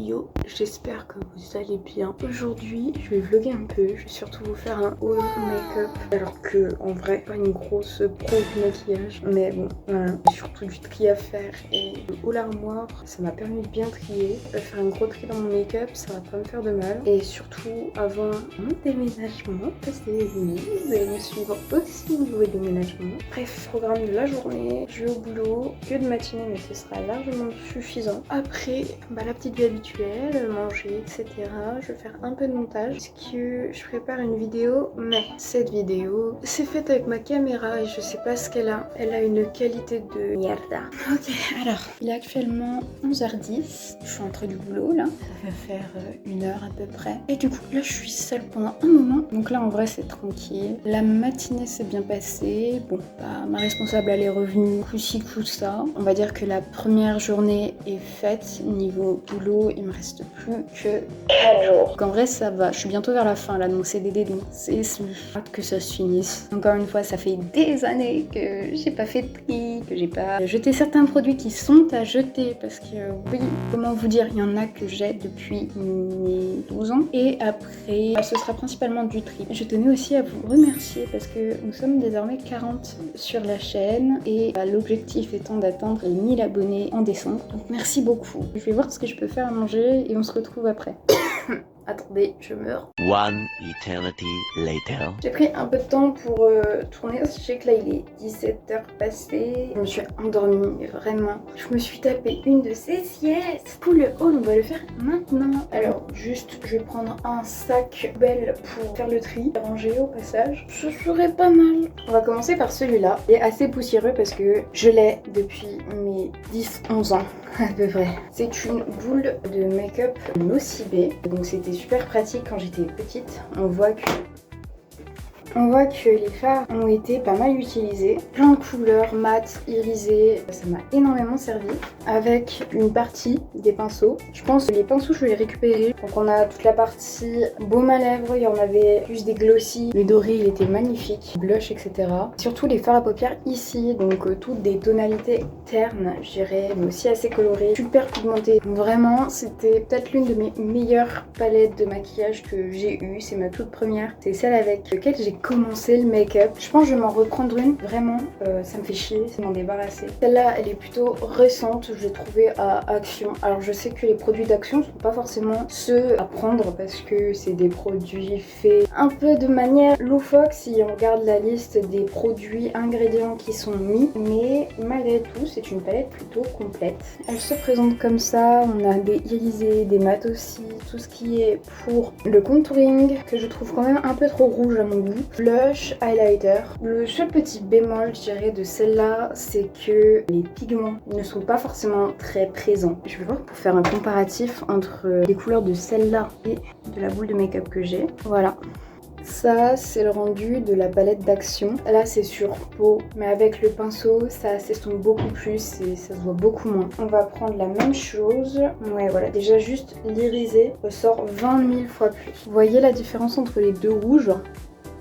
Yo, j'espère que vous allez bien. Aujourd'hui, je vais vlogger un peu. Je vais surtout vous faire un haul make-up. Alors que, en vrai, pas une grosse pro du maquillage. Mais bon, voilà. Surtout du tri à faire. Et le haul armoire, ça m'a permis de bien trier. Faire un gros tri dans mon make-up, ça va pas me faire de mal. Et surtout, avant mon déménagement, parce que vous allez me suivre aussi au niveau déménagement. Bref, programme de la journée. Je vais au boulot. Que de matinée, mais ce sera largement suffisant. Après, la petite vie habituelle, manger, etc. Je vais faire un peu de montage parce que je prépare une vidéo, mais cette vidéo, c'est faite avec ma caméra et je sais pas ce qu'elle a. Elle a une qualité de merde. Ok, alors, il est actuellement 11h10. Je suis entrée du boulot là. Ça va faire 1 heure à peu près. Et du coup, là, je suis seule pendant un moment. Donc là, en vrai, c'est tranquille. La matinée s'est bien passée. Bon, ma responsable, elle est revenue coup-ci, coup-ça. On va dire que la première journée est faite. Niveau boulot, il me reste plus que 4 jours. Donc en vrai, ça va. Je suis bientôt vers la fin là, donc c'est DD, donc c'est hâte que ça se finisse. Encore une fois, ça fait des années que j'ai pas fait de tri, que j'ai pas jeté certains produits qui sont à jeter parce que oui, comment vous dire, il y en a que j'ai depuis mes 12 ans et après, ce sera principalement du tri. Je tenais aussi à vous remercier parce que nous sommes désormais 40 sur la chaîne et l'objectif étant d'atteindre les 1000 abonnés en décembre. Donc merci beaucoup. Je vais voir ce que je peux faire à manger et on se retrouve après. Attendez, je meurs. One eternity later. J'ai pris un peu de temps pour tourner. Je sais que là il est 17h passé. Je me suis endormie, vraiment. Je me suis tapé une de ces siestes. Pour le haul, on va le faire maintenant. Alors, juste, je vais prendre un sac belle pour faire le tri. Ranger au passage. Ce serait pas mal. On va commencer par celui-là. Il est assez poussiéreux parce que je l'ai depuis mes 10-11 ans. À peu près. C'est une boule de make-up Nocibé. Donc c'était super pratique quand j'étais petite. On voit que les fards ont été pas mal utilisés. Plein de couleurs, mat, irisé. Ça m'a énormément servi. Avec une partie des pinceaux. Je pense que les pinceaux, je vais les récupérer. Donc on a toute la partie baume à lèvres. Il y en avait plus des glossy. Le doré, il était magnifique. Blush, etc. Surtout les fards à paupières ici. Donc toutes des tonalités ternes, je dirais. Mais aussi assez colorées. Super pigmentées. Vraiment, c'était peut-être l'une de mes meilleures palettes de maquillage que j'ai eues. C'est ma toute première. C'est celle avec laquelle j'ai commencé le make-up. Je pense que je vais m'en reprendre une. Vraiment, ça me fait chier, c'est m'en débarrasser. Celle-là, elle est plutôt récente. Je l'ai trouvée à Action. Alors, je sais que les produits d'Action ne sont pas forcément ceux à prendre parce que c'est des produits faits un peu de manière loufoque si on regarde la liste des produits ingrédients qui sont mis. Mais malgré tout, c'est une palette plutôt complète. Elle se présente comme ça. On a des irisés, des mats aussi. Tout ce qui est pour le contouring que je trouve quand même un peu trop rouge à mon goût. Blush, highlighter. Le seul petit bémol, je dirais, de celle-là, c'est que les pigments ne sont pas forcément très présents. Je vais voir pour faire un comparatif entre les couleurs de celle-là et de la boule de make-up que j'ai. Voilà. Ça, c'est le rendu de la palette d'Action. Là, c'est sur peau, mais avec le pinceau, ça s'estompe beaucoup plus et ça se voit beaucoup moins. On va prendre la même chose. Ouais, voilà. Déjà, juste l'irisé ressort 20 000 fois plus. Vous voyez la différence entre les deux rouges ?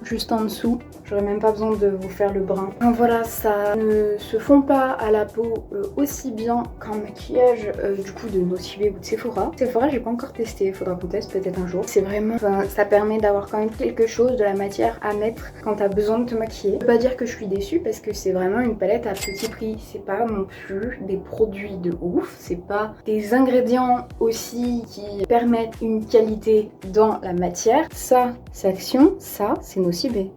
Juste en dessous, j'aurais même pas besoin de vous faire le brun. Donc voilà, ça ne se fond pas à la peau aussi bien qu'un maquillage du coup de Nocibé ou de Sephora. Sephora, j'ai pas encore testé, il faudra qu'on teste peut-être un jour. C'est vraiment, ça permet d'avoir quand même quelque chose, de la matière à mettre quand t'as besoin de te maquiller. Je peux pas dire que je suis déçue parce que c'est vraiment une palette à petit prix. C'est pas non plus des produits de ouf, c'est pas des ingrédients aussi qui permettent une qualité dans la matière. Ça, c'est Action, ça, c'est Nocibé.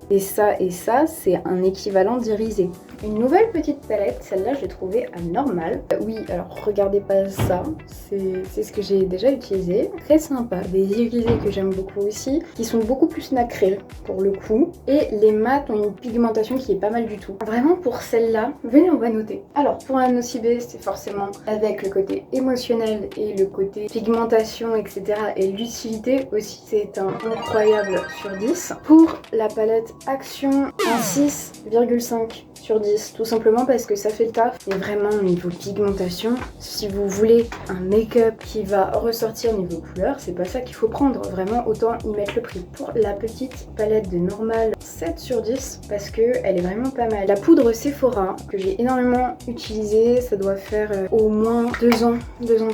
Et ça, c'est un équivalent d'irisé. Une nouvelle petite palette, celle-là, je l'ai trouvée à normal. Oui, alors regardez pas ça, c'est ce que j'ai déjà utilisé. Très sympa. Des irisés que j'aime beaucoup aussi, qui sont beaucoup plus nacrés pour le coup. Et les mats ont une pigmentation qui est pas mal du tout. Vraiment, pour celle-là, venez, on va noter. Alors, pour la Nocibé, c'est forcément avec le côté émotionnel et le côté pigmentation, etc. Et l'utilité aussi. C'est un incroyable sur 10. Pour la palette Action, un 6,5 sur 10. 10, tout simplement parce que ça fait le taf. Et vraiment niveau pigmentation, si vous voulez un make-up qui va ressortir niveau couleur, c'est pas ça qu'il faut prendre. Vraiment, autant y mettre le prix. Pour la petite palette de Normal, 7 sur 10 parce que elle est vraiment pas mal. La poudre Sephora que j'ai énormément utilisée, ça doit faire au moins 2 ans,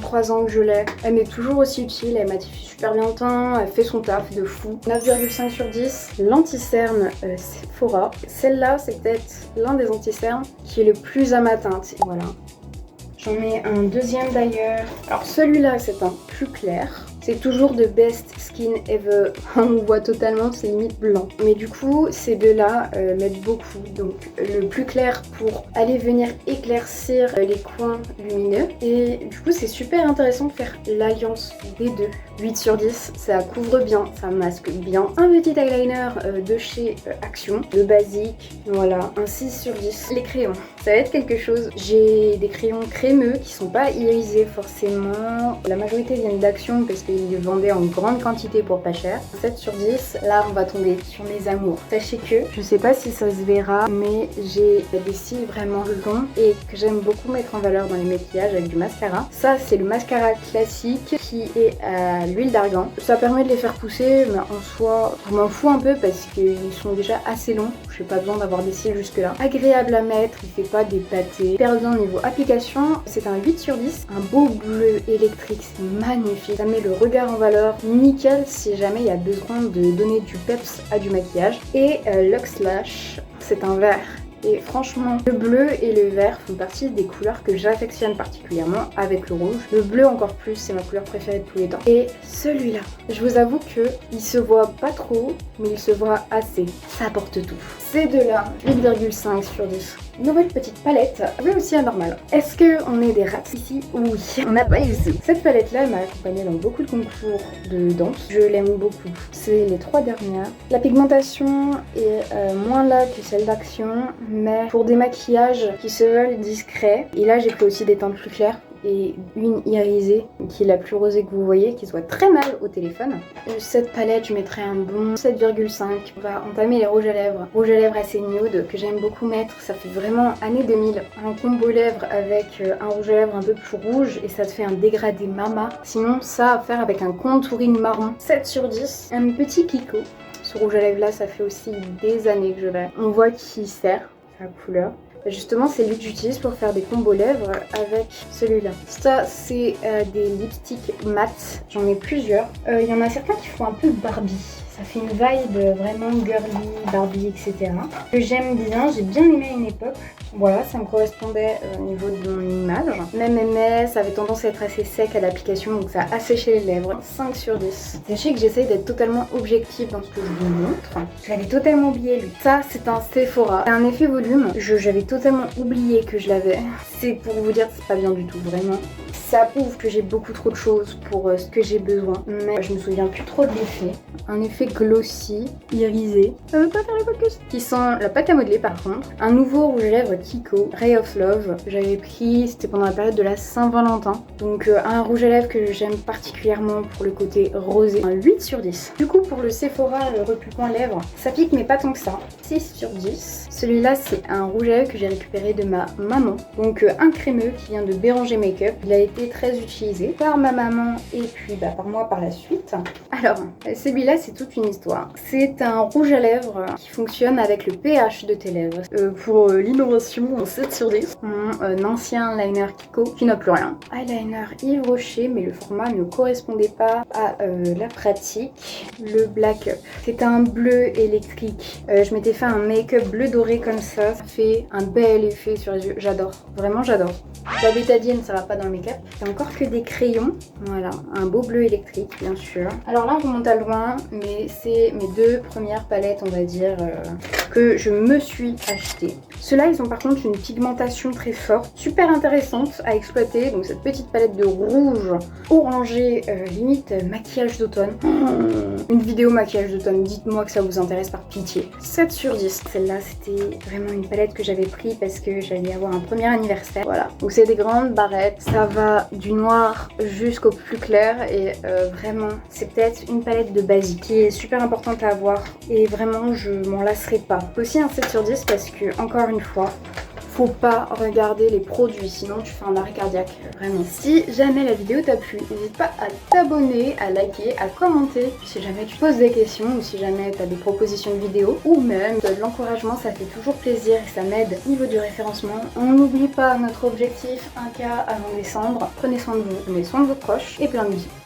3 ans que je l'ai. Elle m'est toujours aussi utile, elle matifie super bien le teint, elle fait son taf de fou. 9,5 sur 10. L'anti-cerne Sephora. Celle-là, c'est peut-être l'un des anti-cernes qui est le plus à ma teinte. Voilà. J'en mets un deuxième d'ailleurs. Alors celui-là, c'est un plus clair. C'est toujours de Best Skin Ever. On voit totalement, c'est limite blanc. Mais du coup, ces deux-là m'aident beaucoup. Donc le plus clair pour aller venir éclaircir les coins lumineux. Et du coup, c'est super intéressant de faire l'alliance des deux. 8 sur 10, ça couvre bien, ça masque bien. Un petit eyeliner de chez Action, de basique. Voilà, un 6 sur 10. Les crayons, ça va être quelque chose. J'ai des crayons crémeux qui sont pas irisés forcément. La majorité viennent d'Action parce qu'ils les vendaient en grande quantité pour pas cher. 7 sur 10, là on va tomber sur mes amours. Sachez que, je sais pas si ça se verra, mais j'ai des cils vraiment longs et que j'aime beaucoup mettre en valeur dans les maquillages avec du mascara. Ça c'est le mascara classique qui est à l'huile d'argan. Ça permet de les faire pousser, mais en soi, je m'en fous un peu parce qu'ils sont déjà assez longs. J'ai pas besoin d'avoir des cils jusque là. Agréable à mettre, il fait pas des pâtés. Super bien niveau application, c'est un 8 sur 10. Un beau bleu électrique, c'est magnifique. Ça met le regard en valeur, nickel si jamais il y a besoin de donner du peps à du maquillage. Et Luxe Lash, c'est un vert. Et franchement, le bleu et le vert font partie des couleurs que j'affectionne particulièrement avec le rouge. Le bleu encore plus, c'est ma couleur préférée de tous les temps. Et celui-là, je vous avoue que il se voit pas trop, mais il se voit assez. Ça apporte tout. Ces deux-là, 8,5 sur 10. Nouvelle petite palette, mais aussi anormale. Est-ce qu'on est des rats ici? Oui, on n'a pas ici. Cette palette-là, elle m'a accompagnée dans beaucoup de concours de danse. Je l'aime beaucoup. C'est les 3 dernières. La pigmentation est moins là que celle d'Action, mais pour des maquillages qui se veulent discrets. Et là, j'ai pris aussi des teintes plus claires. Et une irisée qui est la plus rosée que vous voyez, qui se voit très mal au téléphone. Cette palette, je mettrais un bon 7,5. On va entamer les rouges à lèvres. Rouge à lèvres assez nude que j'aime beaucoup mettre. Ça fait vraiment année 2000. Un combo lèvres avec un rouge à lèvres un peu plus rouge et ça te fait un dégradé mama. Sinon, ça à faire avec un contouring marron. 7 sur 10. Un petit Kiko. Ce rouge à lèvres là, ça fait aussi des années que je l'ai. On voit qu'il sert sa couleur. Justement, c'est lui que j'utilise pour faire des combos lèvres avec celui-là. Ça, c'est des lipsticks mat. J'en ai plusieurs. Il y en a certains qui font un peu Barbie. Ça fait une vibe vraiment girly, Barbie, etc. Que j'aime bien. J'ai bien aimé à une époque. Voilà, ça me correspondait au niveau de mon image. Même ça avait tendance à être assez sec à l'application, donc ça a asséché les lèvres. 5 sur 10. Sachez que j'essaye d'être totalement objective dans ce que je vous montre. J'avais totalement oublié lui. Ça, c'est un Sephora. C'est un effet volume. J'avais totalement oublié que je l'avais. C'est pour vous dire que c'est pas bien du tout, vraiment. Ça prouve que j'ai beaucoup trop de choses pour ce que j'ai besoin, mais je me souviens plus trop de l'effet. Un effet glossy, irisé. Ça veut pas faire le focus. Qui sent la pâte à modeler par contre. Un nouveau rouge à lèvres Kiko, Ray of Love. J'avais pris, c'était pendant la période de la Saint-Valentin. Donc un rouge à lèvres que j'aime particulièrement pour le côté rosé. Un 8 sur 10. Du coup pour le Sephora, le repluant lèvres, ça pique mais pas tant que ça. 6 sur 10. Celui-là c'est un rouge à lèvres que j'ai récupéré de ma maman. Donc un crémeux qui vient de Béranger Makeup. Il a été très utilisé par ma maman et puis par moi par la suite. Alors celui-là c'est toute une histoire. C'est un rouge à lèvres qui fonctionne avec le pH de tes lèvres. Pour l'innovation, 7 sur 10. Mon ancien liner Kiko qui n'a plus rien. Eyeliner Yves Rocher, mais le format ne correspondait pas à la pratique. Le Black Up. C'est un bleu électrique. Je m'étais fait un make-up bleu doré comme ça. Ça fait un bel effet sur les yeux. J'adore. Vraiment j'adore. La bétadine, ça va pas dans le make-up. C'est encore que des crayons. Voilà, un beau bleu électrique, bien sûr. Alors là, on remonte à loin, mais c'est mes 2 premières palettes, on va dire, que je me suis achetées. Ceux-là, ils ont par contre une pigmentation très forte, super intéressante à exploiter. Donc cette petite palette de rouge orangé, limite maquillage d'automne. Une vidéo maquillage d'automne, dites-moi que ça vous intéresse par pitié. 7 sur 10. Celle-là, c'était vraiment une palette que j'avais pris parce que j'allais avoir un premier anniversaire. Voilà. Donc c'est des grandes barrettes, ça va du noir jusqu'au plus clair et vraiment c'est peut-être une palette de basique qui est super importante à avoir et vraiment je m'en lasserai pas. Aussi un 7 sur 10 parce que encore une fois faut pas regarder les produits, sinon tu fais un arrêt cardiaque, vraiment. Si jamais la vidéo t'a plu, n'hésite pas à t'abonner, à liker, à commenter, si jamais tu poses des questions ou si jamais tu as des propositions de vidéos ou même de l'encouragement, ça fait toujours plaisir et ça m'aide au niveau du référencement. On n'oublie pas notre objectif, 1K avant décembre. Prenez soin de vous, prenez soin de vos proches et plein de bisous.